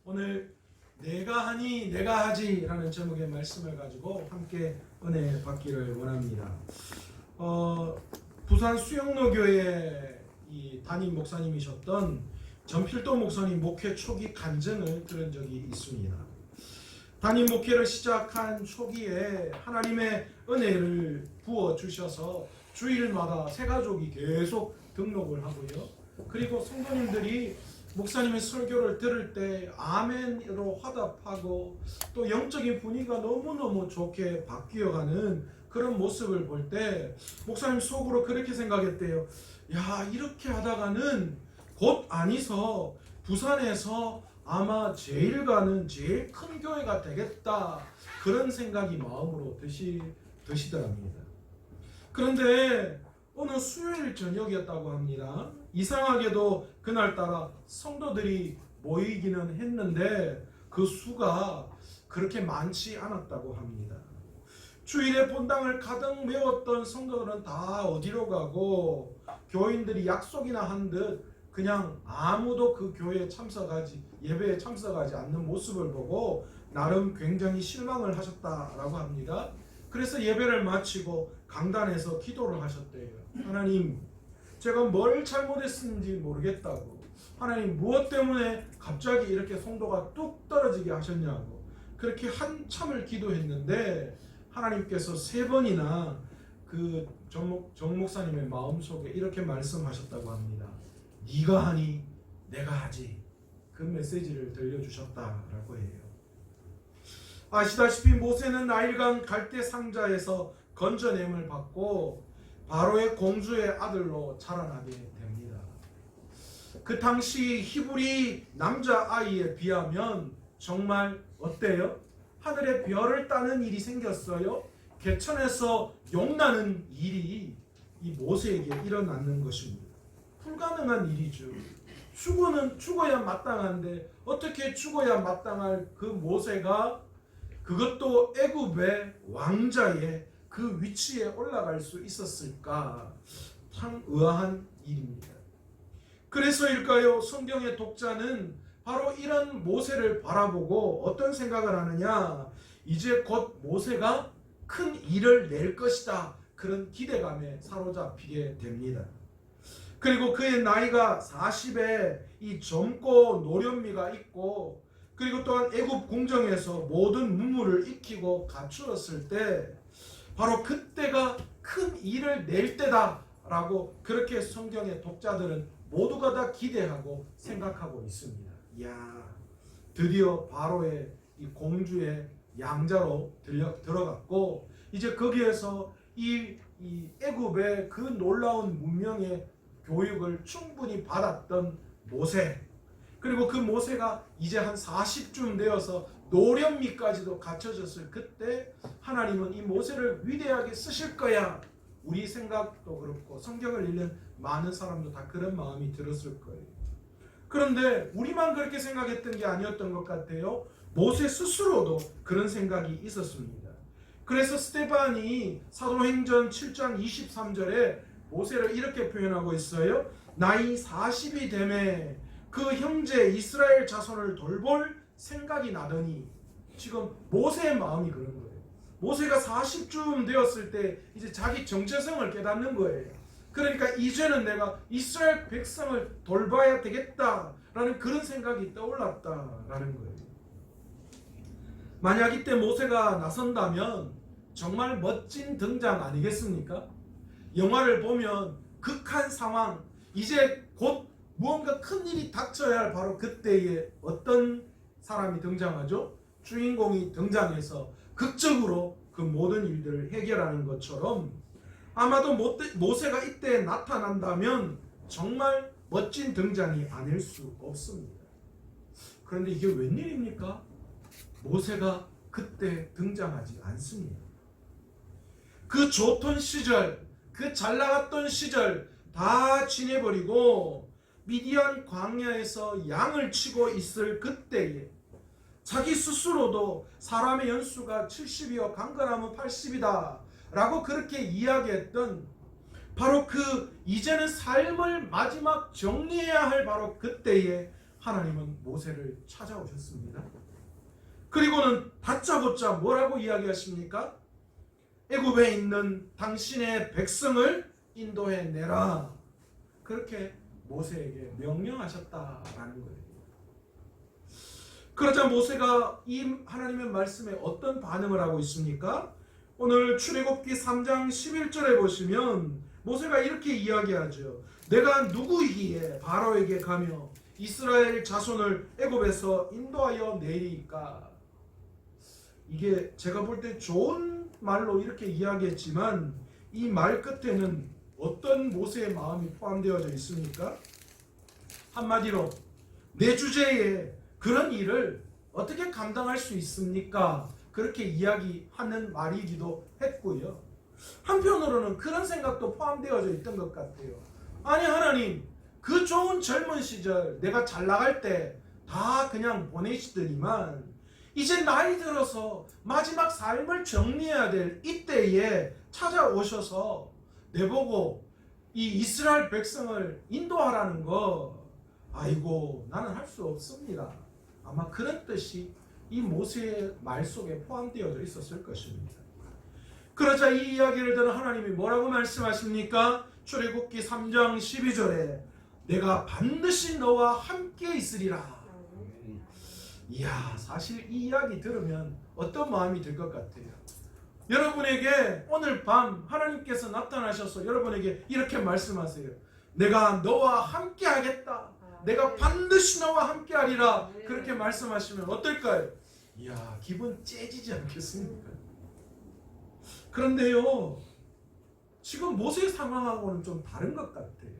오늘 내가 하니 내가 하지 라는 제목의 말씀을 가지고 함께 은혜 받기를 원합니다. 부산 수영로교회 이 담임 목사님이셨던 전필도 목사님 목회 초기 간증을 들은 적이 있습니다. 담임 목회를 시작한 초기에 하나님의 은혜를 부어주셔서 주일마다 새 가족이 계속 등록을 하고요. 그리고 성도님들이 목사님의 설교를 들을 때 아멘으로 화답하고 또 영적인 분위기가 너무너무 좋게 바뀌어가는 그런 모습을 볼 때 목사님 속으로 그렇게 생각했대요. 야, 이렇게 하다가는 곧 아니서 부산에서 아마 제일 큰 교회가 되겠다, 그런 생각이 마음으로 드시더랍니다. 그런데 어느 수요일 저녁이었다고 합니다. 이상하게도 그날따라 성도들이 모이기는 했는데 그 수가 그렇게 많지 않았다고 합니다. 주일에 본당을 가득 메웠던 성도들은 다 어디로 가고 교인들이 약속이나 한 듯 그냥 아무도 그 예배에 참석하지 않는 모습을 보고 나름 굉장히 실망을 하셨다라고 합니다. 그래서 예배를 마치고 강단에서 기도를 하셨대요. 하나님, 제가 뭘 잘못했는지 모르겠다고. 하나님, 무엇 때문에 갑자기 이렇게 성도가 뚝 떨어지게 하셨냐고. 그렇게 한참을 기도했는데 하나님께서 3번이나 그 정 목사님의 마음속에 이렇게 말씀하셨다고 합니다. 네가 하니 내가 하지. 그 메시지를 들려주셨다라고 해요. 아시다시피 모세는 나일강 갈대 상자에서 건져냄을 받고 바로의 공주의 아들로 자라나게 됩니다. 그 당시 히브리 남자아이에 비하면 정말 어때요? 하늘에 별을 따는 일이 생겼어요. 개천에서 용나는 일이 이 모세에게 일어나는 것입니다. 불가능한 일이죠. 죽어야 마땅한데 어떻게 죽어야 마땅할 그 모세가 그것도 애굽의 왕자의 그 위치에 올라갈 수 있었을까? 참 의아한 일입니다. 그래서일까요? 성경의 독자는 바로 이런 모세를 바라보고 어떤 생각을 하느냐? 이제 곧 모세가 큰 일을 낼 것이다, 그런 기대감에 사로잡히게 됩니다. 그리고 그의 나이가 40에 이 젊고 노련미가 있고, 그리고 또한 애굽 궁정에서 모든 문물을 익히고 갖추었을 때 바로 그때가 큰 일을 낼 때다라고 그렇게 성경의 독자들은 모두가 다 기대하고 생각하고 있습니다. 이야, 드디어 바로의 이 공주의 양자로 들어갔고, 이제 거기에서 이 애굽의 그 놀라운 문명의 교육을 충분히 받았던 모세, 그리고 그 모세가 이제 한 40쯤 되어서 노련미까지도 갖춰졌을 그때 하나님은 이 모세를 위대하게 쓰실 거야. 우리 생각도 그렇고 성경을 읽는 많은 사람도 다 그런 마음이 들었을 거예요. 그런데 우리만 그렇게 생각했던 게 아니었던 것 같아요. 모세 스스로도 그런 생각이 있었습니다. 그래서 스데반이 사도행전 7장 23절에 모세를 이렇게 표현하고 있어요. 나이 40이 되매 그 형제 이스라엘 자손을 돌볼 생각이 나더니. 지금 모세의 마음이 그런 거예요. 모세가 40쯤 되었을 때 이제 자기 정체성을 깨닫는 거예요. 그러니까 이제는 내가 이스라엘 백성을 돌봐야 되겠다라는 그런 생각이 떠올랐다라는 거예요. 만약 이때 모세가 나선다면 정말 멋진 등장 아니겠습니까? 영화를 보면 극한 상황, 이제 곧 무언가 큰 일이 닥쳐야 할 바로 그때에 어떤 사람이 등장하죠? 주인공이 등장해서 극적으로 그 모든 일들을 해결하는 것처럼 아마도 모세가 이때 나타난다면 정말 멋진 등장이 아닐 수 없습니다. 그런데 이게 웬일입니까? 모세가 그때 등장하지 않습니다. 그 좋던 시절, 그 잘나갔던 시절 다 지내버리고 미디안 광야에서 양을 치고 있을 그때에 자기 스스로도 사람의 연수가 70이요 강건하면 80이다 라고 그렇게 이야기했던 바로 그 이제는 삶을 마지막 정리해야 할 바로 그때에 하나님은 모세를 찾아오셨습니다. 그리고는 다짜고짜 뭐라고 이야기하십니까? 애굽에 있는 당신의 백성을 인도해 내라. 그렇게 모세에게 명령하셨다라는 거예요. 그러자 모세가 이 하나님의 말씀에 어떤 반응을 하고 있습니까? 오늘 출애굽기 3장 11절에 보시면 모세가 이렇게 이야기하죠. 내가 누구이기에 바로에게 가며 이스라엘 자손을 애굽에서 인도하여 내리까. 이게 제가 볼 때 좋은 말로 이렇게 이야기했지만 이 말 끝에는 어떤 모세의 마음이 포함되어져 있습니까? 한마디로 내 주제에 그런 일을 어떻게 감당할 수 있습니까? 그렇게 이야기하는 말이기도 했고요. 한편으로는 그런 생각도 포함되어져 있던 것 같아요. 아니 하나님, 그 좋은 젊은 시절 내가 잘 나갈 때 다 그냥 보내시더니만 이제 나이 들어서 마지막 삶을 정리해야 될 이때에 찾아오셔서 내보고 이 이스라엘 백성을 인도하라는 거, 아이고 나는 할 수 없습니다. 아마 그런 뜻이 이 모세의 말 속에 포함되어져 있었을 것입니다. 그러자 이 이야기를 들은 하나님이 뭐라고 말씀하십니까? 출애굽기 3장 12절에 내가 반드시 너와 함께 있으리라. 이야, 사실 이 이야기 들으면 어떤 마음이 들 것 같아요? 여러분에게 오늘 밤 하나님께서 나타나셔서 여러분에게 이렇게 말씀하세요. 내가 너와 함께 하겠다. 내가 반드시 너와 함께 하리라. 그렇게 말씀하시면 어떨까요? 이야, 기분 째지지 않겠습니까? 그런데요, 지금 모세의 상황하고는 좀 다른 것 같아요.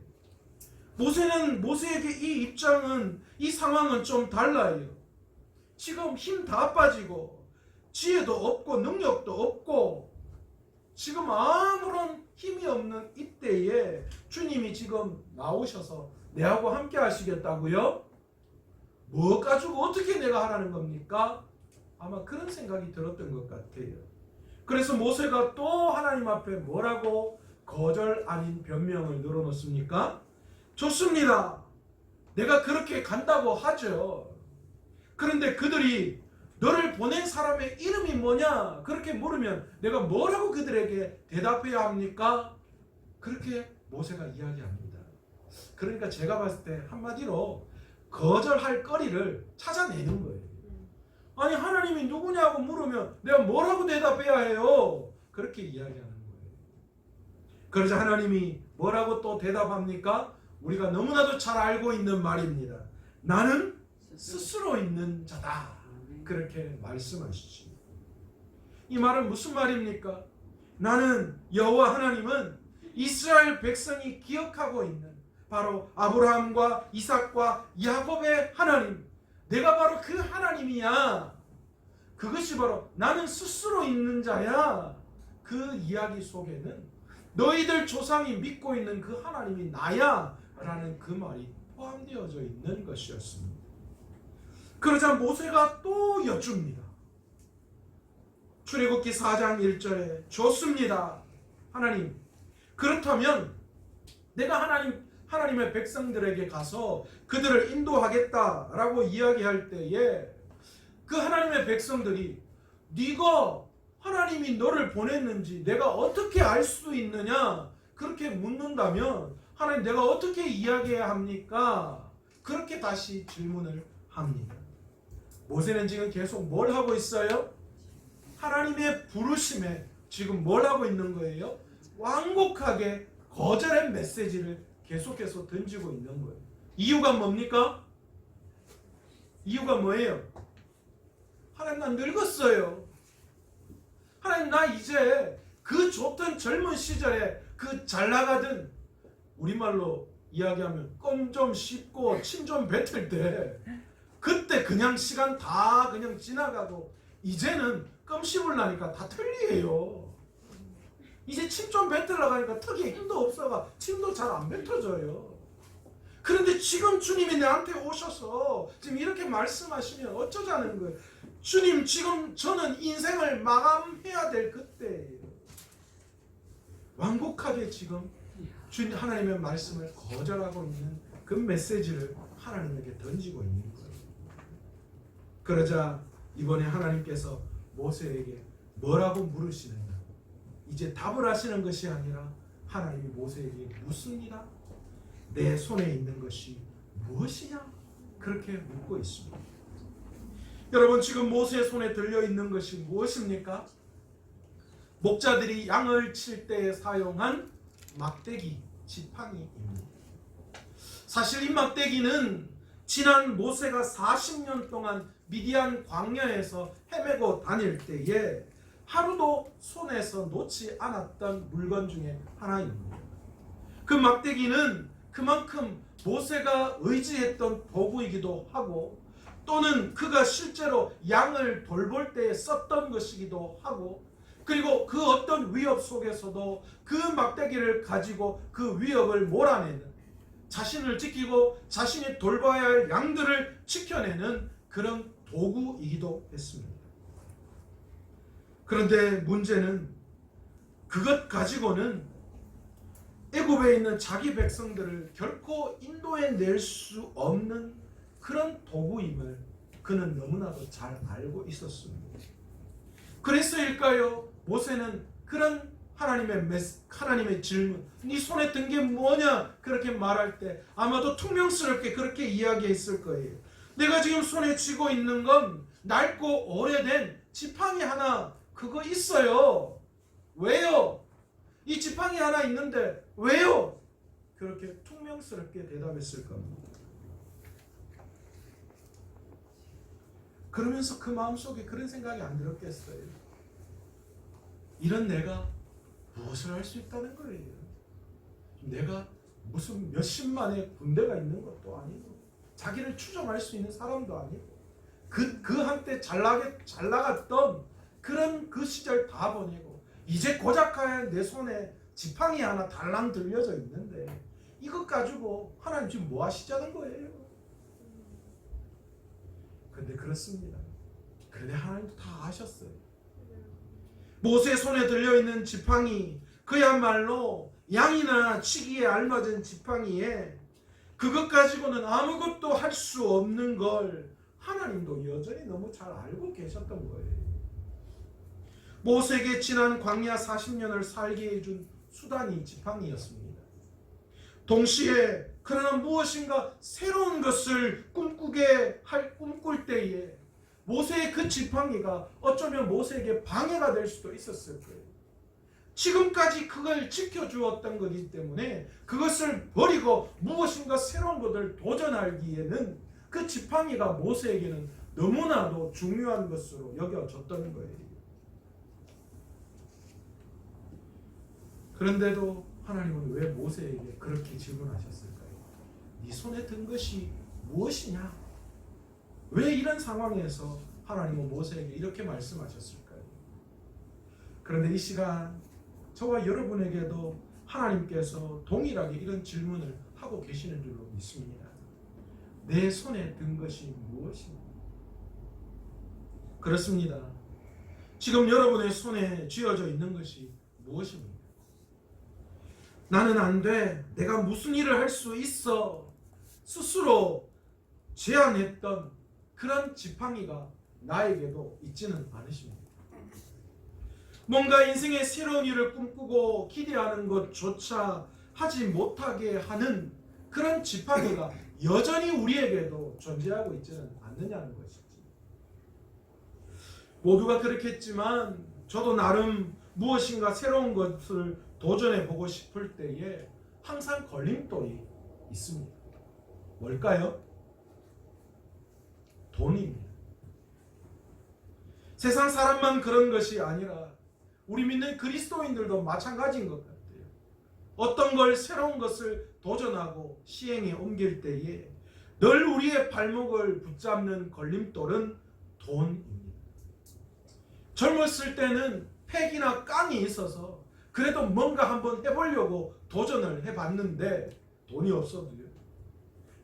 모세에게 이 입장은, 이 상황은 좀 달라요. 지금 힘 다 빠지고 지혜도 없고 능력도 없고 지금 아무런 힘이 없는 이때에 주님이 지금 나오셔서 내하고 함께 하시겠다고요? 뭐 가지고 어떻게 내가 하라는 겁니까? 아마 그런 생각이 들었던 것 같아요. 그래서 모세가 또 하나님 앞에 뭐라고 거절 아닌 변명을 늘어놓습니까? 좋습니다. 내가 그렇게 간다고 하죠. 그런데 그들이 너를 보낸 사람의 이름이 뭐냐? 그렇게 물으면 내가 뭐라고 그들에게 대답해야 합니까? 그렇게 모세가 이야기합니다. 그러니까 제가 봤을 때 한마디로 거절할 거리를 찾아내는 거예요. 아니 하나님이 누구냐고 물으면 내가 뭐라고 대답해야 해요? 그렇게 이야기하는 거예요. 그러자 하나님이 뭐라고 또 대답합니까? 우리가 너무나도 잘 알고 있는 말입니다. 나는 스스로 있는 자다. 그렇게 말씀하시지. 이 말은 무슨 말입니까? 나는 여호와 하나님은 이스라엘 백성이 기억하고 있는 바로 아브라함과 이삭과 야곱의 하나님, 내가 바로 그 하나님이야. 그것이 바로 나는 스스로 있는 자야. 그 이야기 속에는 너희들 조상이 믿고 있는 그 하나님이 나야 라는 그 말이 포함되어져 있는 것이었습니다. 그러자 모세가 또 여쭙니다. 출애굽기 4장 1절에 좋습니다. 하나님, 그렇다면 내가 하나님의 백성들에게 가서 그들을 인도하겠다라고 이야기할 때에 그 하나님의 백성들이 네가 하나님이 너를 보냈는지 내가 어떻게 알 수 있느냐 그렇게 묻는다면 하나님 내가 어떻게 이야기해야 합니까? 그렇게 다시 질문을 합니다. 모세는 지금 계속 뭘 하고 있어요? 하나님의 부르심에 지금 뭘 하고 있는 거예요? 완곡하게 거절의 메시지를 계속해서 던지고 있는 거예요. 이유가 뭡니까? 이유가 뭐예요? 하나님 나 늙었어요. 하나님 나 이제 그 좋던 젊은 시절에 그 잘 나가던 우리말로 이야기하면 껌 좀 씹고 침 좀 뱉을 때 그때 그냥 시간 다 그냥 지나가고 이제는 껌 씹으려니까 다 틀리해요. 이제 침 좀 뱉으려고 하니까 턱에 힘도 없어가 침도 잘 안 뱉어져요. 그런데 지금 주님이 내한테 오셔서 지금 이렇게 말씀하시면 어쩌자는 거예요. 주님 지금 저는 인생을 마감해야 될 그때예요. 완곡하게 지금 주님 하나님의 말씀을 거절하고 있는 그 메시지를 하나님에게 던지고 있는 거예요. 그러자 이번에 하나님께서 모세에게 뭐라고 물으시느냐? 이제 답을 하시는 것이 아니라 하나님이 모세에게 묻습니다. 내 손에 있는 것이 무엇이냐? 그렇게 묻고 있습니다. 여러분, 지금 모세의 손에 들려있는 것이 무엇입니까? 목자들이 양을 칠 때 사용한 막대기, 지팡이입니다. 사실 이 막대기는 지난 모세가 40년 동안 미디안 광야에서 헤매고 다닐 때에 하루도 손에서 놓지 않았던 물건 중에 하나입니다. 그 막대기는 그만큼 모세가 의지했던 도구이기도 하고, 또는 그가 실제로 양을 돌볼 때 썼던 것이기도 하고, 그리고 그 어떤 위협 속에서도 그 막대기를 가지고 그 위협을 몰아내는, 자신을 지키고 자신이 돌봐야 할 양들을 지켜내는 그런 도구이기도 했습니다. 그런데 문제는 그것 가지고는 애굽에 있는 자기 백성들을 결코 인도해 낼 수 없는 그런 도구임을 그는 너무나도 잘 알고 있었습니다. 그래서일까요? 모세는 그런 하나님의 질문, 네 손에 든 게 뭐냐? 그렇게 말할 때 아마도 퉁명스럽게 그렇게 이야기했을 거예요. 내가 지금 손에 쥐고 있는 건 낡고 오래된 지팡이 하나 그거 있어요. 왜요? 이 지팡이 하나 있는데 왜요? 그렇게 퉁명스럽게 대답했을 겁니다. 그러면서 그 마음속에 그런 생각이 안 들었겠어요? 이런 내가 무엇을 할 수 있다는 거예요? 내가 무슨 몇십만의 군대가 있는 것도 아니고, 자기를 추종할 수 있는 사람도 아니고, 그 한때 잘 나갔던 그런 그 시절 다 보내고, 이제 고작하여 내 손에 지팡이 하나 달랑 들려져 있는데 이것 가지고 하나님 지금 뭐 하시자는 거예요? 그런데 그렇습니다. 그런데 하나님도 다 아셨어요. 모세의 손에 들려있는 지팡이, 그야말로 양이나 치기에 알맞은 지팡이에 그것 가지고는 아무것도 할 수 없는 걸 하나님도 여전히 너무 잘 알고 계셨던 거예요. 모세에게 지난 광야 40년을 살게 해준 수단이 지팡이였습니다. 동시에 그러나 무엇인가 새로운 것을 꿈꿀 때에 모세의 그 지팡이가 어쩌면 모세에게 방해가 될 수도 있었을 거예요. 지금까지 그걸 지켜주었던 것이기 때문에 그것을 버리고 무엇인가 새로운 것을 도전하기에는 그 지팡이가 모세에게는 너무나도 중요한 것으로 여겨졌던 거예요. 그런데도 하나님은 왜 모세에게 그렇게 질문하셨을까요? 네 손에 든 것이 무엇이냐? 왜 이런 상황에서 하나님은 모세에게 이렇게 말씀하셨을까요? 그런데 이 시간 저와 여러분에게도 하나님께서 동일하게 이런 질문을 하고 계시는 줄로 믿습니다. 내 손에 든 것이 무엇입니까? 그렇습니다. 지금 여러분의 손에 쥐어져 있는 것이 무엇입니까? 나는 안 돼. 내가 무슨 일을 할 수 있어. 스스로 제안했던 그런 지팡이가 나에게도 있지는 않으십니까? 뭔가 인생의 새로운 일을 꿈꾸고 기대하는 것조차 하지 못하게 하는 그런 지팡이가 여전히 우리에게도 존재하고 있지는 않느냐는 것이지. 모두가 그렇겠지만 저도 나름 무엇인가 새로운 것을 도전해 보고 싶을 때에 항상 걸림돌이 있습니다. 뭘까요? 돈입니다. 세상 사람만 그런 것이 아니라 우리 믿는 그리스도인들도 마찬가지인 것 같아요. 어떤 걸 새로운 것을 도전하고 시행에 옮길 때에 늘 우리의 발목을 붙잡는 걸림돌은 돈입니다. 젊었을 때는 팩이나 깡이 있어서 그래도 뭔가 한번 해보려고 도전을 해봤는데 돈이 없어도요.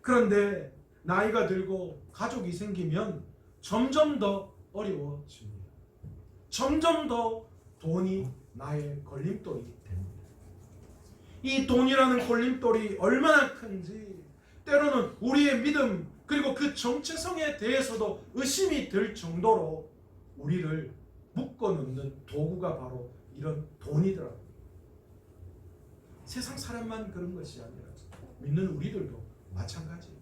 그런데 나이가 들고 가족이 생기면 점점 더 어려워집니다. 점점 더 돈이 나의 걸림돌이 됩니다. 이 돈이라는 걸림돌이 얼마나 큰지 때로는 우리의 믿음 그리고 그 정체성에 대해서도 의심이 들 정도로 우리를 묶어놓는 도구가 바로 이런 돈이더라고요. 세상 사람만 그런 것이 아니라 믿는 우리들도 마찬가지예요.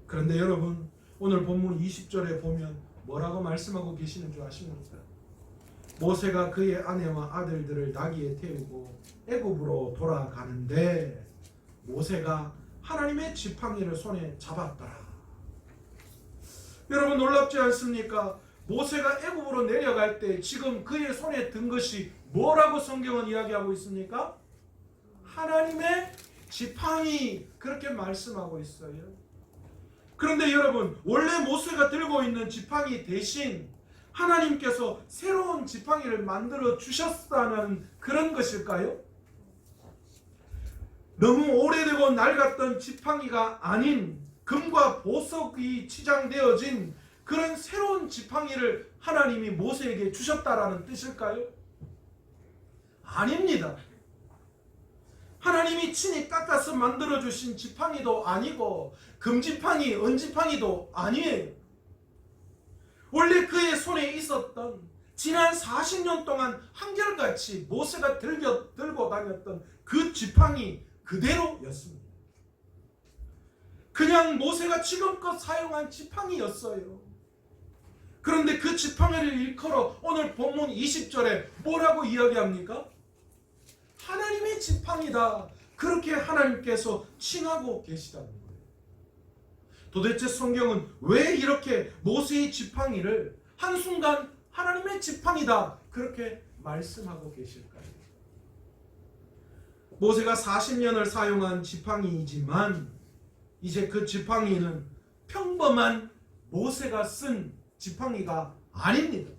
그런데 여러분, 오늘 본문 20절에 보면 뭐라고 말씀하고 계시는 줄 아십니까? 모세가 그의 아내와 아들들을 나귀에 태우고 애굽으로 돌아가는데 모세가 하나님의 지팡이를 손에 잡았더라. 여러분, 놀랍지 않습니까? 모세가 애굽으로 내려갈 때 지금 그의 손에 든 것이 뭐라고 성경은 이야기하고 있습니까? 하나님의 지팡이, 그렇게 말씀하고 있어요. 그런데 여러분, 원래 모세가 들고 있는 지팡이 대신 하나님께서 새로운 지팡이를 만들어 주셨다는 그런 것일까요? 너무 오래되고 낡았던 지팡이가 아닌 금과 보석이 치장되어진 그런 새로운 지팡이를 하나님이 모세에게 주셨다라는 뜻일까요? 아닙니다. 하나님이 친히 깎아서 만들어주신 지팡이도 아니고 금지팡이, 은지팡이도 아니에요. 원래 그의 손에 있었던 지난 40년 동안 한결같이 모세가 들고 다녔던 그 지팡이 그대로였습니다. 그냥 모세가 지금껏 사용한 지팡이였어요. 그런데 그 지팡이를 일컬어 오늘 본문 20절에 뭐라고 이야기합니까? 하나님의 지팡이다. 그렇게 하나님께서 칭하고 계시다는 거예요. 도대체 성경은 왜 이렇게 모세의 지팡이를 한순간 하나님의 지팡이다 그렇게 말씀하고 계실까요? 모세가 40년을 사용한 지팡이이지만 이제 그 지팡이는 평범한 모세가 쓴 지팡이가 아닙니다.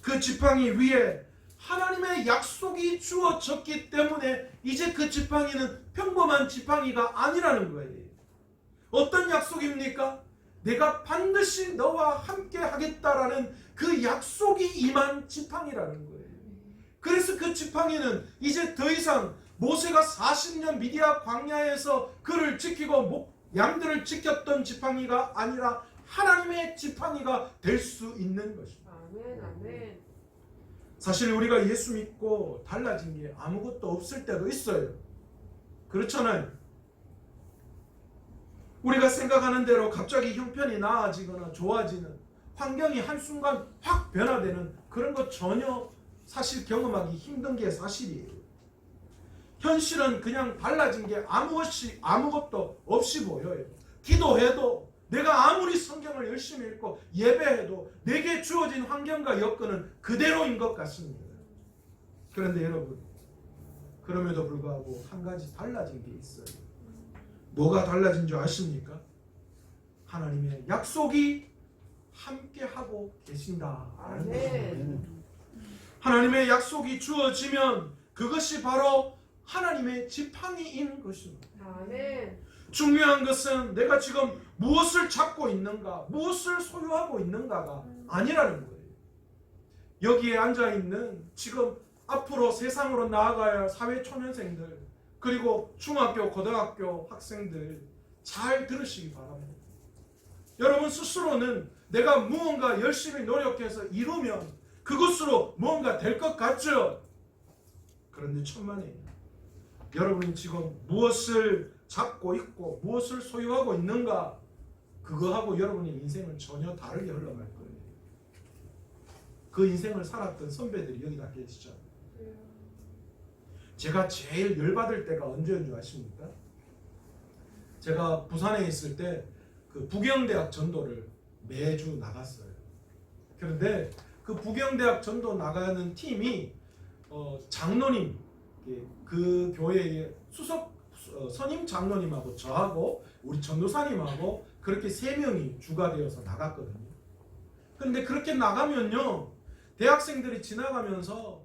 그 지팡이 위에 하나님의 약속이 주어졌기 때문에 이제 그 지팡이는 평범한 지팡이가 아니라는 거예요. 어떤 약속입니까? 내가 반드시 너와 함께 하겠다라는 그 약속이 임한 지팡이라는 거예요. 그래서 그 지팡이는 이제 더 이상 모세가 40년 미디아 광야에서 그를 지키고 양들을 지켰던 지팡이가 아니라 하나님의 지팡이가 될 수 있는 것입니다. 아멘, 아멘. 사실 우리가 예수 믿고 달라진 게 아무것도 없을 때도 있어요. 그렇잖아요. 우리가 생각하는 대로 갑자기 형편이 나아지거나 좋아지는, 환경이 한순간 확 변화되는 그런 것 전혀 사실 경험하기 힘든 게 사실이에요. 현실은 그냥 달라진 게 아무것도 없이 보여요. 기도해도, 내가 아무리 성경을 열심히 읽고 예배해도 내게 주어진 환경과 여건은 그대로인 것 같습니다. 그런데 여러분, 그럼에도 불구하고 한 가지 달라진 게 있어요. 뭐가 달라진 줄 아십니까? 하나님의 약속이 함께하고 계신다라는 것입니다. 하나님의 약속이 주어지면 그것이 바로 하나님의 지팡이인 것입니다. 아멘. 중요한 것은 내가 지금 무엇을 잡고 있는가, 무엇을 소유하고 있는가가 아니라는 거예요. 여기에 앉아있는 지금 앞으로 세상으로 나아가야 할 사회초년생들, 그리고 중학교, 고등학교 학생들 잘 들으시기 바랍니다. 여러분 스스로는 내가 무언가 열심히 노력해서 이루면 그것으로 뭔가 될 것 같죠? 그런데 천만에요. 여러분이 지금 무엇을 잡고 있고 무엇을 소유하고 있는가, 그거하고 여러분의 인생은 전혀 다르게 흘러갈 거예요. 그 인생을 살았던 선배들이 여기 다 계시죠. 제가 제일 열받을 때가 언제인 줄 아십니까? 제가 부산에 있을 때 그 부경대학 전도를 매주 나갔어요. 그런데 그 부경대학 전도 나가는 팀이 장로님, 그 교회의 수석 선임 장로님하고 저하고 우리 전도사님하고 그렇게 3명이 주가 되어서 나갔거든요. 그런데 그렇게 나가면요, 대학생들이 지나가면서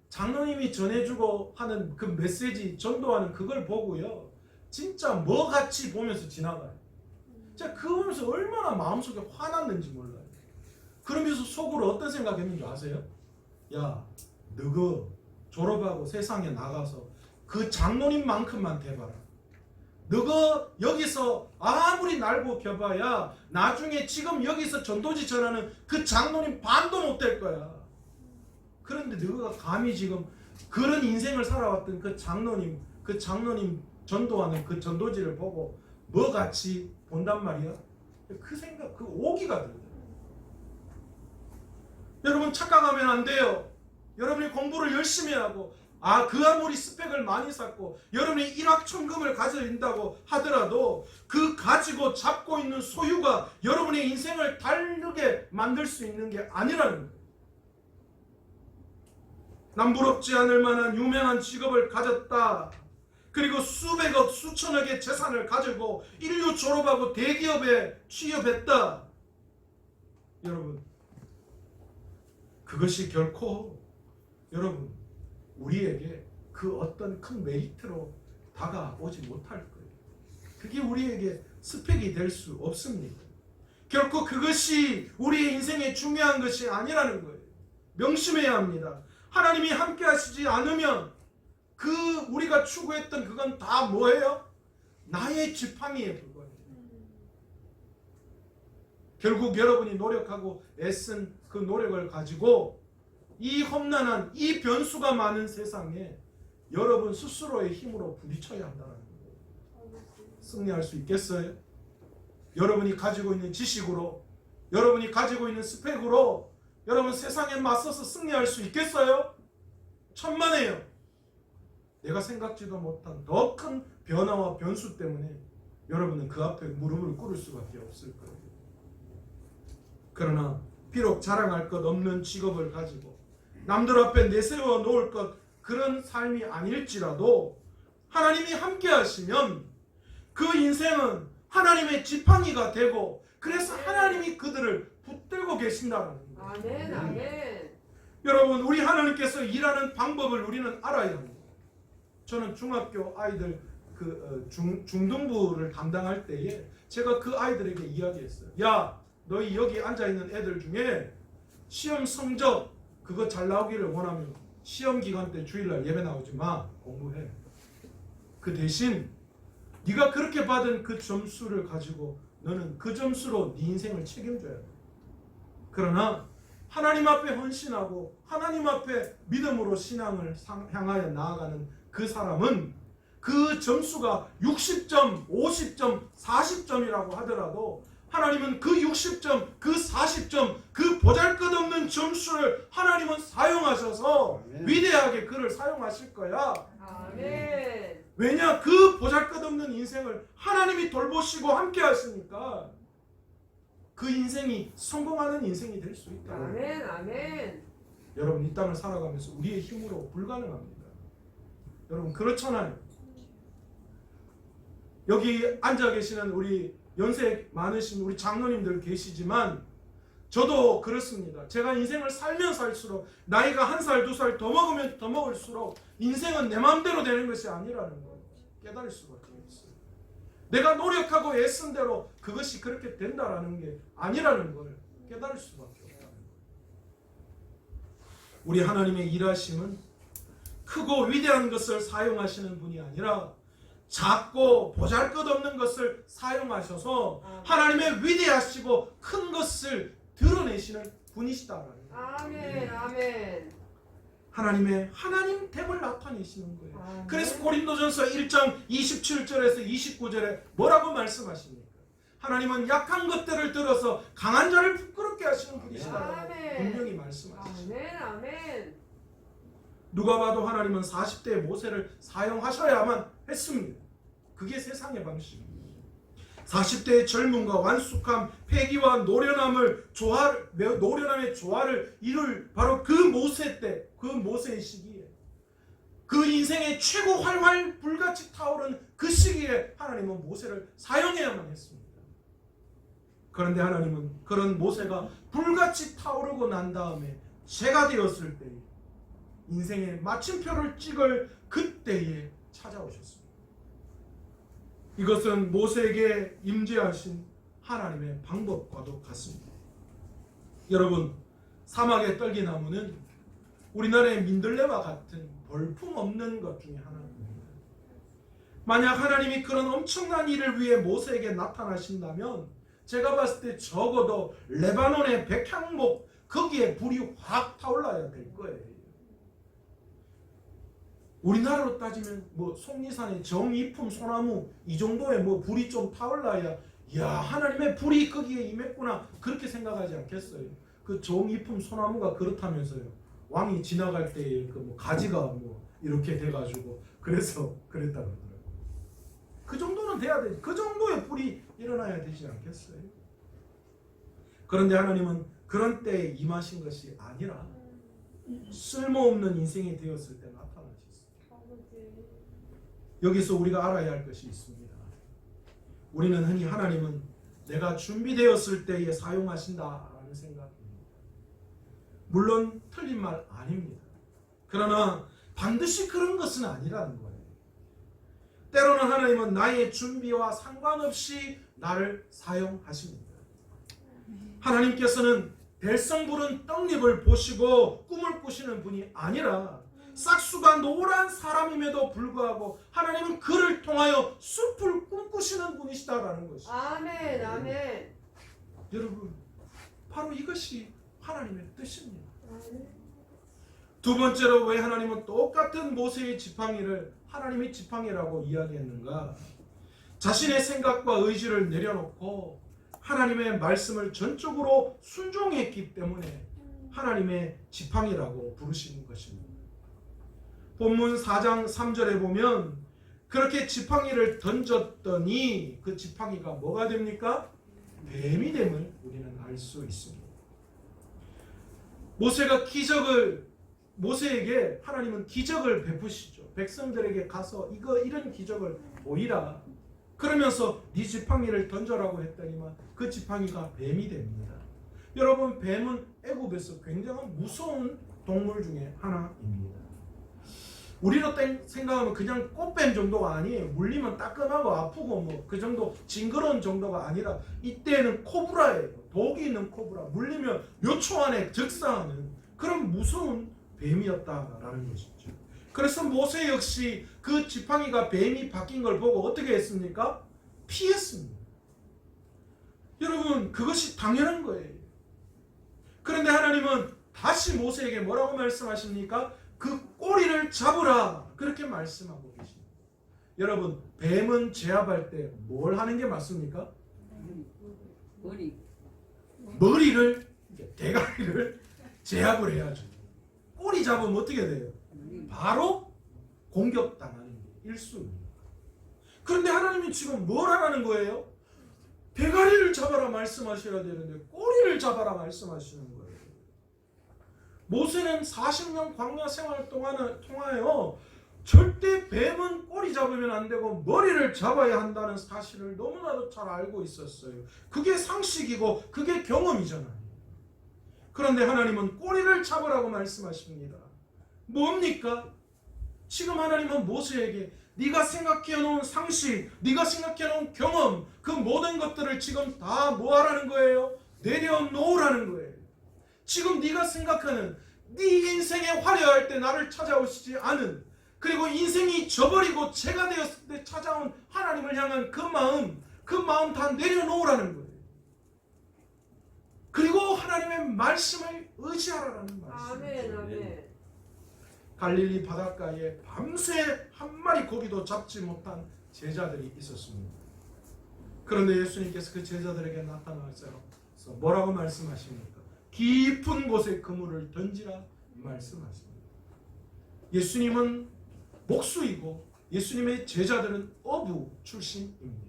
장로님이 전해주고 하는 그 메시지, 전도하는 그걸 보고요, 진짜 뭐같이 보면서 지나가요. 제가 그거 보면서 얼마나 마음속에 화났는지 몰라요. 그러면서 속으로 어떤 생각했는지 아세요? 야, 너가 졸업하고 세상에 나가서 그 장로님만큼만 돼봐라. 너가 여기서 아무리 날고 겨봐야 나중에 지금 여기서 전도지 전하는 그 장로님 반도 못 될 거야. 그런데 너가 감히 지금 그런 인생을 살아왔던 그 장로님 전도하는 그 전도지를 보고 뭐 같이 본단 말이야? 그 생각, 그 오기가 들어요. 여러분 착각하면 안 돼요. 여러분이 공부를 열심히 하고 그 아무리 스펙을 많이 쌓고 여러분이 일확천금을 가져있다고 하더라도 그 가지고 잡고 있는 소유가 여러분의 인생을 다르게 만들 수 있는 게 아니라는 거예요. 남부럽지 않을 만한 유명한 직업을 가졌다. 그리고 수백억, 수천억의 재산을 가지고 인류 졸업하고 대기업에 취업했다. 여러분, 그것이 결코 여러분 우리에게 그 어떤 큰 메리트로 다가오지 못할 거예요. 그게 우리에게 스펙이 될 수 없습니다. 결코 그것이 우리의 인생에 중요한 것이 아니라는 거예요. 명심해야 합니다. 하나님이 함께 하시지 않으면 그 우리가 추구했던 그건 다 뭐예요? 나의 지팡이에 불과해요. 결국 여러분이 노력하고 애쓴 그 노력을 가지고 이 험난한 이 변수가 많은 세상에 여러분 스스로의 힘으로 부딪혀야 한다는 거예요. 승리할 수 있겠어요? 여러분이 가지고 있는 지식으로, 여러분이 가지고 있는 스펙으로 여러분 세상에 맞서서 승리할 수 있겠어요? 천만에요. 내가 생각지도 못한 더 큰 변화와 변수 때문에 여러분은 그 앞에 무릎을 꿇을 수밖에 없을 거예요. 그러나 비록 자랑할 것 없는 직업을 가지고 남들 앞에 내세워 놓을 것 그런 삶이 아닐지라도 하나님이 함께 하시면 그 인생은 하나님의 지팡이가 되고 그래서 하나님이 그들을 붙들고 계신다는 거예요. 아멘, 아멘. 여러분 우리 하나님께서 일하는 방법을 우리는 알아야 합니다. 저는 중학교 아이들 중등부를 담당할 때에 제가 그 아이들에게 이야기했어요. 야, 너희 여기 앉아있는 애들 중에 시험 성적 그거 잘 나오기를 원하면 시험 기간 때 주일날 예배 나오지 마. 공부해. 그 대신 네가 그렇게 받은 그 점수를 가지고 너는 그 점수로 네 인생을 책임져야 돼. 그러나 하나님 앞에 헌신하고 하나님 앞에 믿음으로 신앙을 향하여 나아가는 그 사람은 그 점수가 60점, 50점, 40점이라고 하더라도 하나님은 그 60점, 그 40점, 그 보잘것없는 점수를 하나님은 사용하셔서 위대하게 그를 사용하실 거야. 아멘. 왜냐? 그 보잘것없는 인생을 하나님이 돌보시고 함께 하시니까 그 인생이 성공하는 인생이 될 수 있다. 아멘, 아멘. 여러분 이 땅을 살아가면서 우리의 힘으로 불가능합니다. 여러분 그렇잖아요. 여기 앉아 계시는 우리 연세 많으신 우리 장로님들 계시지만 저도 그렇습니다. 제가 인생을 살면 살수록 나이가 1살, 2살 더 먹으면 더 먹을수록 인생은 내 마음대로 되는 것이 아니라는 걸 깨달을 수밖에 없어요. 내가 노력하고 애쓴 대로 그것이 그렇게 된다라는 게 아니라는 걸 깨달을 수밖에 없다는 거예요. 우리 하나님의 일하심은 크고 위대한 것을 사용하시는 분이 아니라 작고 보잘것없는 것을 사용하셔서 하나님의 위대하시고 큰 것을 드러내시는 분이시다라는 거예요. 아멘, 아멘. 하나님의 하나님됨을 나타내시는 거예요. 아멘. 그래서 고린도전서 1장 27절에서 29절에 뭐라고 말씀하십니까? 하나님은 약한 것들을 들어서 강한 자를 부끄럽게 하시는 분이시다라고 아멘. 분명히 말씀하시죠. 아멘, 아멘. 누가 봐도 하나님은 40대의 모세를 사용하셔야만 했습니다. 그게 세상의 방식입니다. 40대의 젊음과 완숙함, 패기와 노련함의 조화를 이룰 바로 그 모세 때, 그 모세의 시기에 그 인생의 최고 활활 불같이 타오른 그 시기에 하나님은 모세를 사용해야만 했습니다. 그런데 하나님은 그런 모세가 불같이 타오르고 난 다음에 제가 되었을 때에 인생의 마침표를 찍을 그때에 찾아오셨습니다. 이것은 모세에게 임재하신 하나님의 방법과도 같습니다. 여러분, 사막의 떨기나무는 우리나라의 민들레와 같은 볼품없는 것 중에 하나입니다. 만약 하나님이 그런 엄청난 일을 위해 모세에게 나타나신다면 제가 봤을 때 적어도 레바논의 백향목 거기에 불이 확 타올라야 될 거예요. 우리나라로 따지면 뭐 속리산의 정이품 소나무 이 정도의 뭐 불이 좀 타올라야 야 하나님의 불이 거기에 임했구나 그렇게 생각하지 않겠어요? 그 정이품 소나무가 그렇다면서요. 왕이 지나갈 때에 그 뭐 가지가 뭐 이렇게 돼가지고 그래서 그랬다 그러더라고요. 그 정도는 돼야 돼. 그 정도의 불이 일어나야 되지 않겠어요? 그런데 하나님은 그런 때에 임하신 것이 아니라 쓸모없는 인생이 되었을 때 나타나셨어요. 여기서 우리가 알아야 할 것이 있습니다. 우리는 흔히 하나님은 내가 준비되었을 때에 사용하신다라는 생각입니다. 물론 틀린 말 아닙니다. 그러나 반드시 그런 것은 아니라는 거예요. 때로는 하나님은 나의 준비와 상관없이 나를 사용하십니다. 하나님께서는 될성부른 떡잎을 보시고 꿈을 꾸시는 분이 아니라 싹수가 노란 사람임에도 불구하고 하나님은 그를 통하여 숲을 꿈꾸시는 분이시다라는 것이죠. 아멘, 아멘. 여러분, 바로 이것이 하나님의 뜻입니다. 아멘. 두 번째로 왜 하나님은 똑같은 모세의 지팡이를 하나님의 지팡이라고 이야기했는가? 자신의 생각과 의지를 내려놓고 하나님의 말씀을 전적으로 순종했기 때문에 하나님의 지팡이라고 부르시는 것입니다. 본문 4장 3절에 보면 그렇게 지팡이를 던졌더니 그 지팡이가 뭐가 됩니까? 뱀이 됨을 우리는 알 수 있습니다. 모세에게 하나님은 기적을 베푸시죠. 백성들에게 가서 이런 기적을 보이라. 그러면서 네 지팡이를 던져라고 했더니만 그 지팡이가 뱀이 됩니다. 여러분, 뱀은 애굽에서 굉장히 무서운 동물 중에 하나입니다. 우리로 생각하면 그냥 꽃뱀 정도가 아니에요. 물리면 따끔하고 아프고 뭐 그 정도 징그러운 정도가 아니라 이때는 코브라예요. 독이 있는 코브라. 물리면 몇 초 안에 즉사하는 그런 무서운 뱀이었다라는 것이죠. 그래서 모세 역시 그 지팡이가 뱀이 바뀐 걸 보고 어떻게 했습니까? 피했습니다. 여러분, 그것이 당연한 거예요. 그런데 하나님은 다시 모세에게 뭐라고 말씀하십니까? 그 꼬리를 잡으라 그렇게 말씀하고 계십니다. 여러분, 뱀은 제압할 때 뭘 하는 게 맞습니까? 머리를, 대가리를 제압을 해야죠. 꼬리 잡으면 어떻게 돼요? 바로 공격당하는 게 1순위입니다. 그런데 하나님이 지금 뭘 하라는 거예요? 대가리를 잡아라 말씀하셔야 되는데 꼬리를 잡아라 말씀하시는 거예요. 모세는 40년 광야 생활 통하여 절대 뱀은 꼬리 잡으면 안 되고 머리를 잡아야 한다는 사실을 너무나도 잘 알고 있었어요. 그게 상식이고 그게 경험이잖아요. 그런데 하나님은 꼬리를 잡으라고 말씀하십니다. 뭡니까? 지금 하나님은 모세에게 네가 생각해 놓은 상식, 네가 생각해 놓은 경험, 그 모든 것들을 지금 다 뭐하라는 거예요? 내려놓으라는 거예요. 지금 네가 생각하는 네 인생에 화려할 때 나를 찾아오시지 않은, 그리고 인생이 져버리고 죄가 되었을 때 찾아온 하나님을 향한 그 마음 다 내려놓으라는 거예요. 그리고 하나님의 말씀을 의지하라는 말씀이죠. 아멘, 아멘. 갈릴리 바닷가에 밤새 한 마리 고기도 잡지 못한 제자들이 있었습니다. 그런데 예수님께서 그 제자들에게 나타나서 뭐라고 말씀하십니까? 깊은 곳에 그물을 던지라 말씀하십니다. 예수님은 목수이고 예수님의 제자들은 어부 출신입니다.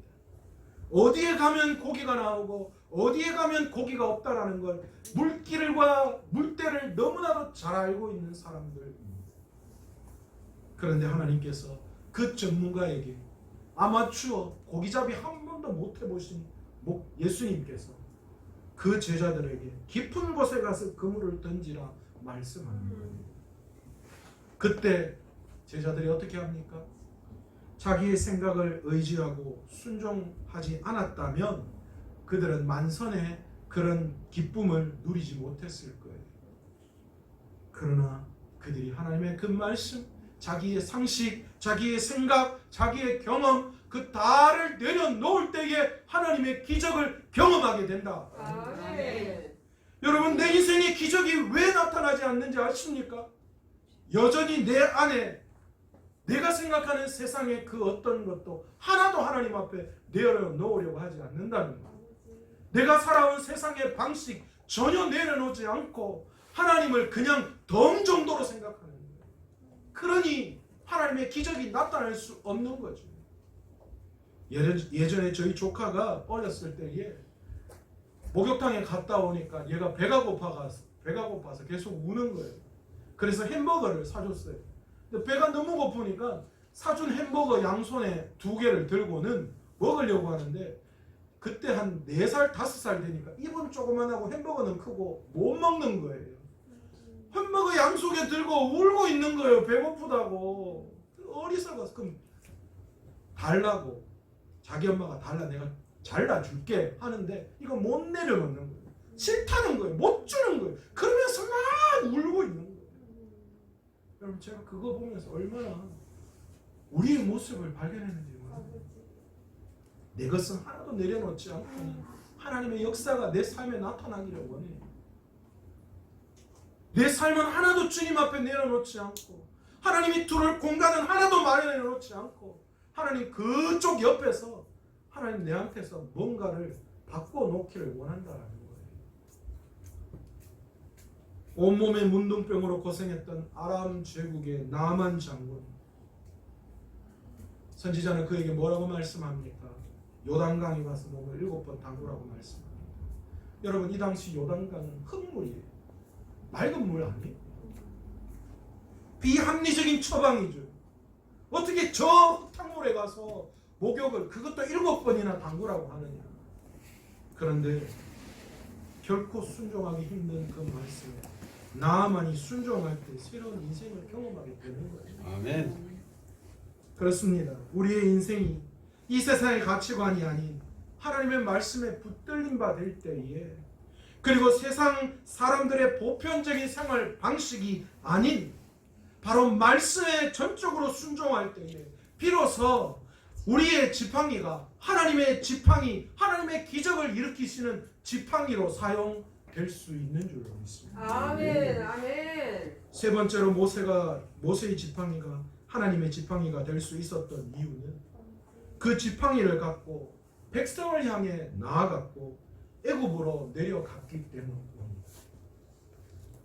어디에 가면 고기가 나오고 어디에 가면 고기가 없다라는 걸 물길과 물때를 너무나도 잘 알고 있는 사람들입니다. 그런데 하나님께서 그 전문가에게 아마추어 고기잡이 한 번도 못 해보신 예수님께서 그 제자들에게 깊은 곳에 가서 그물을 던지라 말씀하는 거예요. 그때 제자들이 어떻게 합니까? 자기의 생각을 의지하고 순종하지 않았다면 그들은 만선의 그런 기쁨을 누리지 못했을 거예요. 그러나 그들이 하나님의 그 말씀, 자기의 상식, 자기의 생각, 자기의 경험 그 다를 내려놓을 때에 하나님의 기적을 경험하게 된다. 아멘. 여러분, 내 인생에 기적이 왜 나타나지 않는지 아십니까? 여전히 내 안에 내가 생각하는 세상의 그 어떤 것도 하나도 하나님 앞에 내려놓으려고 하지 않는다는 것. 내가 살아온 세상의 방식 전혀 내려놓지 않고 하나님을 그냥 덤 정도로 생각하는 거예요. 그러니 하나님의 기적이 나타날 수 없는 거죠. 예전에 저희 조카가 어렸을 때에 목욕탕에 갔다 오니까 얘가 배가 고파서 계속 우는 거예요. 그래서 햄버거를 사줬어요. 근데 배가 너무 고프니까 사준 햄버거 양손에 2개를 들고는 먹으려고 하는데 그때 한 4살, 5살 되니까 입은 조그만하고 햄버거는 크고 못 먹는 거예요. 햄버거 양손에 들고 울고 있는 거예요. 배고프다고. 어리석어서 그럼 달라고. 자기 엄마가 달라, 내가 잘라줄게 하는데 이거 못 내려놓는 거예요. 싫다는 거예요. 못 주는 거예요. 그러면서 막 울고 있는 거예요. 여러분, 제가 그거 보면서 얼마나 우리의 모습을 발견했는지 몰라요. 내 것은 하나도 내려놓지 않고 하나님의 역사가 내 삶에 나타나기를 원해요. 내 삶은 하나도 주님 앞에 내려놓지 않고 하나님이 두를 공간은 하나도 마련해 놓지 않고 하나님 그쪽 옆에서 하나님 내한테서 뭔가를 바꿔놓기를 원한다라는 거예요. 온몸에 문둥병으로 고생했던 아람 제국의 나만 장군, 선지자는 그에게 뭐라고 말씀합니까? 요단강에 가서 몸을 7번 담그라고 말씀합니다. 여러분, 이 당시 요단강은 흙물이에요. 맑은 물 아니에요. 비합리적인 처방이죠. 어떻게 저 흙탕물에 가서 목욕을 그것도 7번이나 담그라고 하느냐. 그런데 결코 순종하기 힘든 그 말씀에 나만이 순종할 때 새로운 인생을 경험하게 되는 거예요. 아멘. 그렇습니다. 우리의 인생이 이 세상의 가치관이 아닌 하나님의 말씀에 붙들림 받을 때에, 그리고 세상 사람들의 보편적인 생활 방식이 아닌 바로 말씀에 전적으로 순종할 때에 비로소 우리의 지팡이가 하나님의 지팡이, 하나님의 기적을 일으키시는 지팡이로 사용될 수 있는 줄로 믿습니다. 아멘. 아멘. 세 번째로 모세의 지팡이가 하나님의 지팡이가 될 수 있었던 이유는 그 지팡이를 갖고 백성을 향해 나아갔고 애굽으로 내려갔기 때문입니다.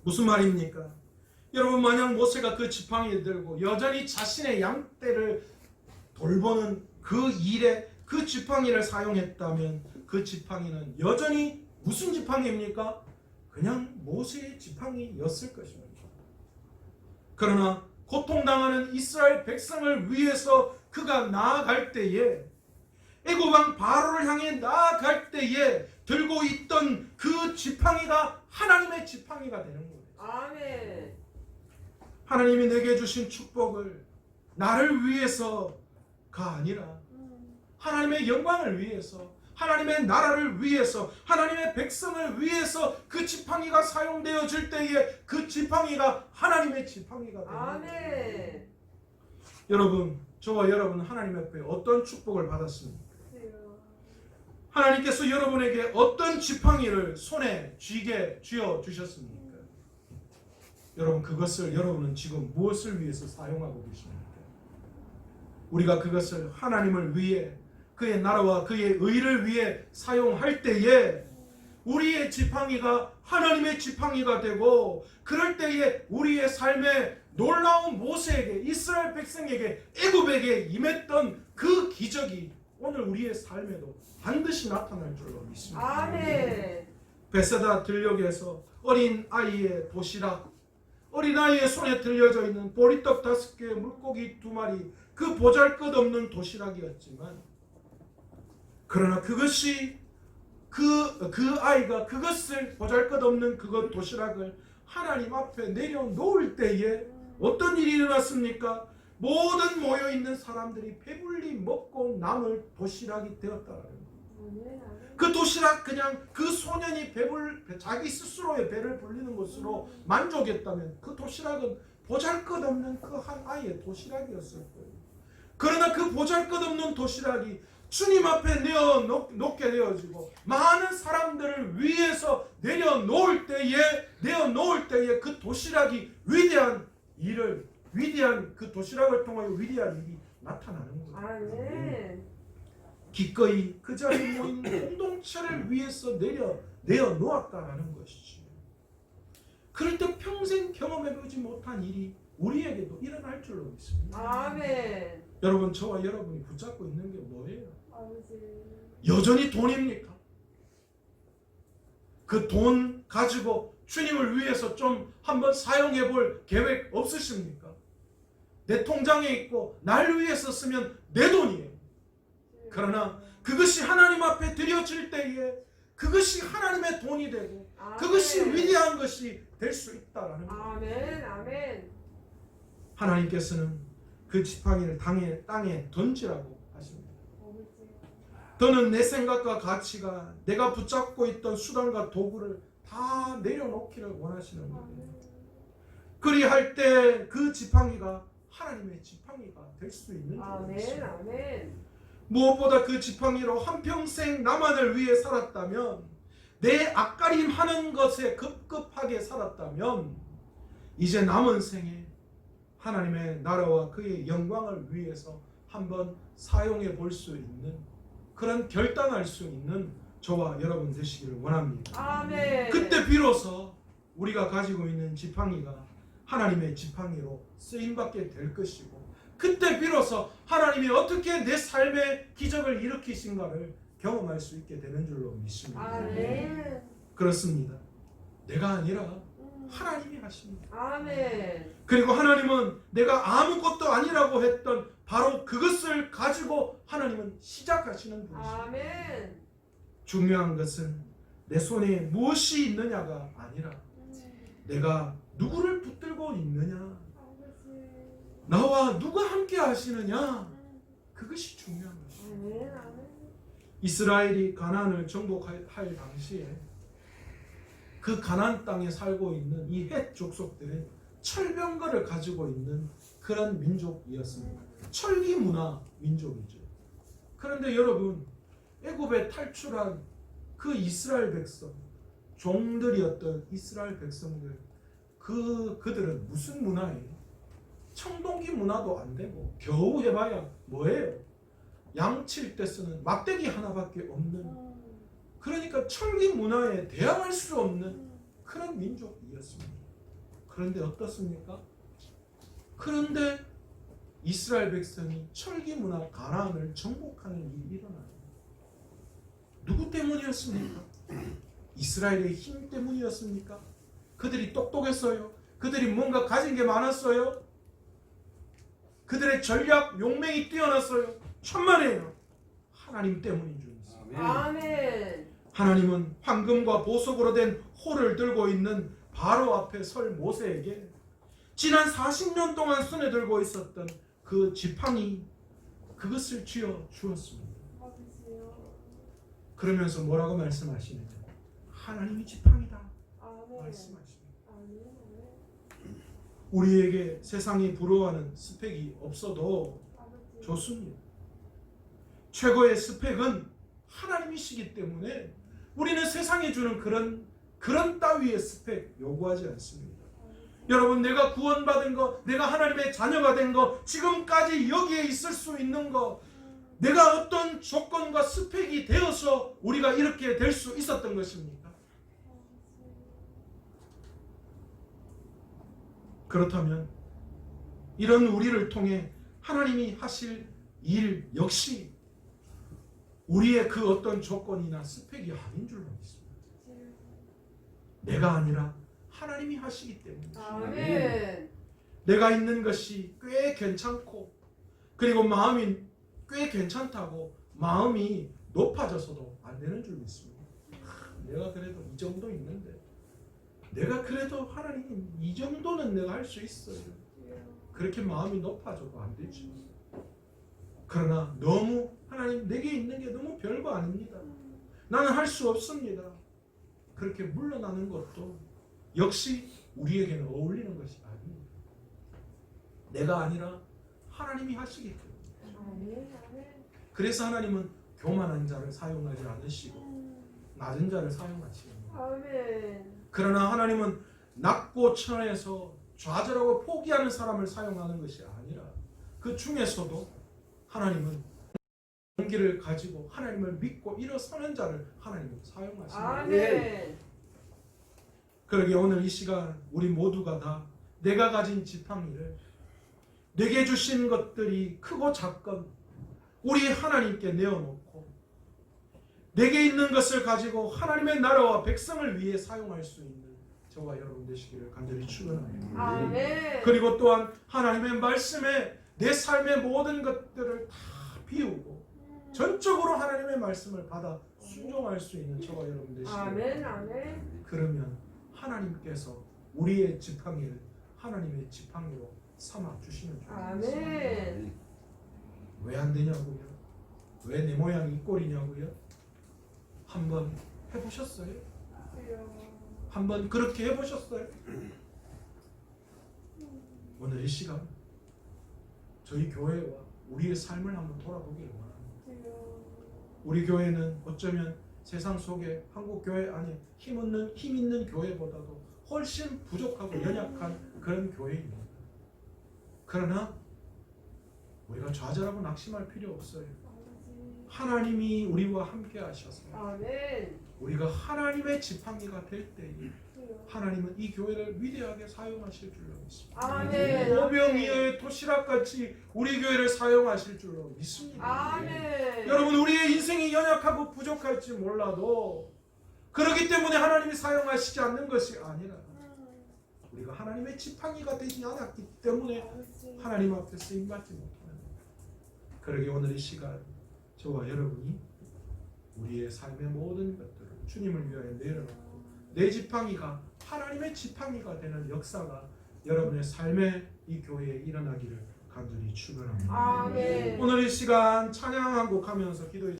무슨 말입니까? 여러분, 만약 모세가 그 지팡이를 들고 여전히 자신의 양떼를 돌보는 그 일에 그 지팡이를 사용했다면 그 지팡이는 여전히 무슨 지팡이입니까? 그냥 모세의 지팡이였을 것입니다. 그러나 고통당하는 이스라엘 백성을 위해서 그가 나아갈 때에, 애굽왕 바로를 향해 나아갈 때에 들고 있던 그 지팡이가 하나님의 지팡이가 되는 거예요. 아멘. 하나님이 내게 주신 축복을 나를 위해서가 아니라 하나님의 영광을 위해서, 하나님의 나라를 위해서, 하나님의 백성을 위해서 그 지팡이가 사용되어질 때에 그 지팡이가 하나님의 지팡이가 됩니다. 아멘. 여러분, 저와 여러분은 하나님 앞에 어떤 축복을 받았습니까? 하나님께서 여러분에게 어떤 지팡이를 손에 쥐어 주셨습니까? 여러분, 그것을 여러분은 지금 무엇을 위해서 사용하고 계십니까? 우리가 그것을 하나님을 위해, 그의 나라와 그의 의를 위해 사용할 때에 우리의 지팡이가 하나님의 지팡이가 되고, 그럴 때에 우리의 삶에 놀라운 모세에게, 이스라엘 백성에게, 애굽에게 임했던 그 기적이 오늘 우리의 삶에도 반드시 나타날 줄로 믿습니다. 아멘. 베세다 들녘에서 어린 아이의 도시락, 어린 아이의 손에 들려져 있는 보리떡 5개, 물고기 2마리, 그 보잘것없는 도시락이었지만, 그러나 그것이 그 아이가 그것을 보잘것없는 그것 도시락을 하나님 앞에 내려놓을 때에 어떤 일이 일어났습니까? 모든 모여있는 사람들이 배불리 먹고 남을 도시락이 되었다는 거예요. 그 도시락, 그냥 그 소년이 자기 스스로의 배를 불리는 것으로 만족했다면 그 도시락은 보잘것없는 그 한 아이의 도시락이었을 거예요. 그러나 그 보잘것없는 도시락이 주님 앞에 놓게 되어지고 많은 사람들을 위해서 내려놓을 때에 그 도시락이 위대한 그 도시락을 통하여 위대한 일이 나타나는 거예요. 아멘. 기꺼이 그 자리에 모인 공동체를 위해서 내어놓았다라는 것이지. 그럴 때 평생 경험해보지 못한 일이 우리에게도 일어날 줄로 믿습니다. 아멘. 여러분, 저와 여러분이 붙잡고 있는 게 뭐예요? 아버지. 여전히 돈입니까? 그 돈 가지고 주님을 위해서 좀 한번 사용해 볼 계획 없으십니까? 내 통장에 있고 날 위해서 쓰면 내 돈이에요. 그러나 그것이 하나님 앞에 드려질 때에 그것이 하나님의 돈이 되고 아멘. 그것이 위대한 것이 될 수 있다라는 거예요. 아멘. 아멘. 하나님께서는 그 지팡이를 땅에 던지라고 하십니다. 아버지. 너는 내 생각과 가치가 내가 붙잡고 있던 수단과 도구를 다 내려놓기를 원하시는 거예요. 아멘. 그리할 때 그 지팡이가 하나님의 지팡이가 될 수 있는 줄 아멘. 믿습니다. 아멘. 무엇보다 그 지팡이로 한평생 나만을 위해 살았다면, 내 앞가림 하는 것에 급급하게 살았다면, 이제 남은 생에 하나님의 나라와 그의 영광을 위해서 한번 사용해 볼 수 있는, 그런 결단할 수 있는 저와 여러분 되시기를 원합니다. 아멘. 그때 비로소 우리가 가지고 있는 지팡이가 하나님의 지팡이로 쓰임받게 될 것이고, 그때 비로소 하나님이 어떻게 내 삶의 기적을 일으키신가를 경험할 수 있게 되는 줄로 믿습니다. 아멘. 그렇습니다. 내가 아니라 하나님이 하십니다. 아멘. 그리고 하나님은 내가 아무것도 아니라고 했던 바로 그것을 가지고 하나님은 시작하시는 분이십니다. 아멘. 중요한 것은 내 손에 무엇이 있느냐가 아니라 내가 누구를 붙들고 있느냐, 나와 누가 함께 하시느냐, 그것이 중요한 것입니다. 아멘. 아멘. 이스라엘이 가나안을 정복할 당시에 그 가나안 땅에 살고 있는 이 헷 족속들은 철병거를 가지고 있는 그런 민족이었습니다. 철기 문화 민족이죠. 그런데 여러분, 애굽에 탈출한 그 이스라엘 백성, 종들이었던 이스라엘 백성들, 그들은 무슨 문화예요? 청동기 문화도 안 되고 겨우 해봐야 뭐예요? 양칠 때 쓰는 막대기 하나밖에 없는, 그러니까 철기 문화에 대항할 수 없는 그런 민족이었습니다. 그런데 어떻습니까? 그런데 이스라엘 백성이 철기 문화 가나안을 정복하는 일이 일어나요. 누구 때문이었습니까? 이스라엘의 힘 때문이었습니까? 그들이 똑똑했어요? 그들이 뭔가 가진 게 많았어요? 그들의 전략, 용맹이 뛰어났어요? 천만에요. 하나님 때문인 줄 믿습니다. 아멘. 하나님은 황금과 보석으로 된 호를 들고 있는 바로 앞에 설 모세에게 지난 40년 동안 손에 들고 있었던 그 지팡이, 그것을 쥐어 주었습니다. 그러면서 뭐라고 말씀하시느냐? 하나님이 지팡이다 말씀하십니다. 우리에게 세상이 부러워하는 스펙이 없어도 좋습니다. 최고의 스펙은 하나님이시기 때문에 우리는 세상이 주는 그런 따위의 스펙 요구하지 않습니다. 여러분, 내가 구원받은 거, 내가 하나님의 자녀가 된 거, 지금까지 여기에 있을 수 있는 거, 내가 어떤 조건과 스펙이 되어서 우리가 이렇게 될 수 있었던 것입니까? 그렇다면 이런 우리를 통해 하나님이 하실 일 역시 우리의 그 어떤 조건이나 스펙이 아닌 줄로 믿습니다. 내가 아니라 하나님이 하시기 때문입니다. 아멘. 내가 있는 것이 꽤 괜찮고, 그리고 마음이 꽤 괜찮다고 마음이 높아져서도 안 되는 줄 믿습니다. 내가 그래도 이 정도 있는데, 내가 그래도 하나님 이 정도는 내가 할 수 있어요. 그렇게 마음이 높아져도 안 되죠. 그러나 너무 하나님 내게 있는 게 너무 별거 아닙니다. 나는 할 수 없습니다. 그렇게 물러나는 것도 역시 우리에게는 어울리는 것이 아닙니다. 내가 아니라 하나님이 하시게끔. 아멘. 아멘. 그래서 하나님은 교만한 자를 사용하지 않으시고 낮은 자를 사용하시는 거예요. 아멘. 그러나 하나님은 낮고 천에서 좌절하고 포기하는 사람을 사용하는 것이 아니라 그 중에서도 하나님은 용기를 가지고 하나님을 믿고 일어서는 자를 하나님은 사용하시는 거예요. 아멘. 그러기에 오늘 이 시간 우리 모두가 다 내가 가진 지팡이를 내게 주신 것들이 크고 작건 우리 하나님께 내어놓고 내게 있는 것을 가지고 하나님의 나라와 백성을 위해 사용할 수 있는 저와 여러분 되시기를 간절히 축원합니다. 아멘. 그리고 또한 하나님의 말씀에 내 삶의 모든 것들을 다 비우고 전적으로 하나님의 말씀을 받아 순종할 수 있는 저와 여러분 되시기를. 아멘. 아멘. 그러면 하나님께서 우리의 지팡이를 하나님의 지팡이로 삼아 주시는 줄 믿습니다. 아멘. 왜 안 되냐고요? 왜 내 모양이 이 꼴이냐고요? 한번 해보셨어요? 한번 그렇게 해보셨어요? 오늘 이 시간 저희 교회와 우리의 삶을 한번 돌아보기를 원합니다. 우리 교회는 어쩌면 세상 속에 한국 교회 안에 힘 있는 교회보다도 훨씬 부족하고 연약한 그런 교회입니다. 그러나 우리가 좌절하고 낙심할 필요 없어요. 하나님이 우리와 함께 하셔서 아멘. 우리가 하나님의 지팡이가 될 때에 하나님은 이 교회를 위대하게 사용하실 줄로 믿습니다. 아멘. 오병이어의 도시락같이 우리 교회를 사용하실 줄로 믿습니다. 아멘. 여러분 우리의 인생이 연약하고 부족할지 몰라도 그렇기 때문에 하나님이 사용하시지 않는 것이 아니라 우리가 하나님의 지팡이가 되지 않았기 때문에 하나님 앞에 쓰임받지 못하는 거예요. 그러기 오늘 이 시간 저와 여러분이 우리의 삶의 모든 것들을 주님을 위하여 내려놓고 내 지팡이가 하나님의 지팡이가 되는 역사가 여러분의 삶의 이 교회에 일어나기를 간절히 축원합니다. 아멘. 오늘 이 시간 찬양한 곡 하면서 기도해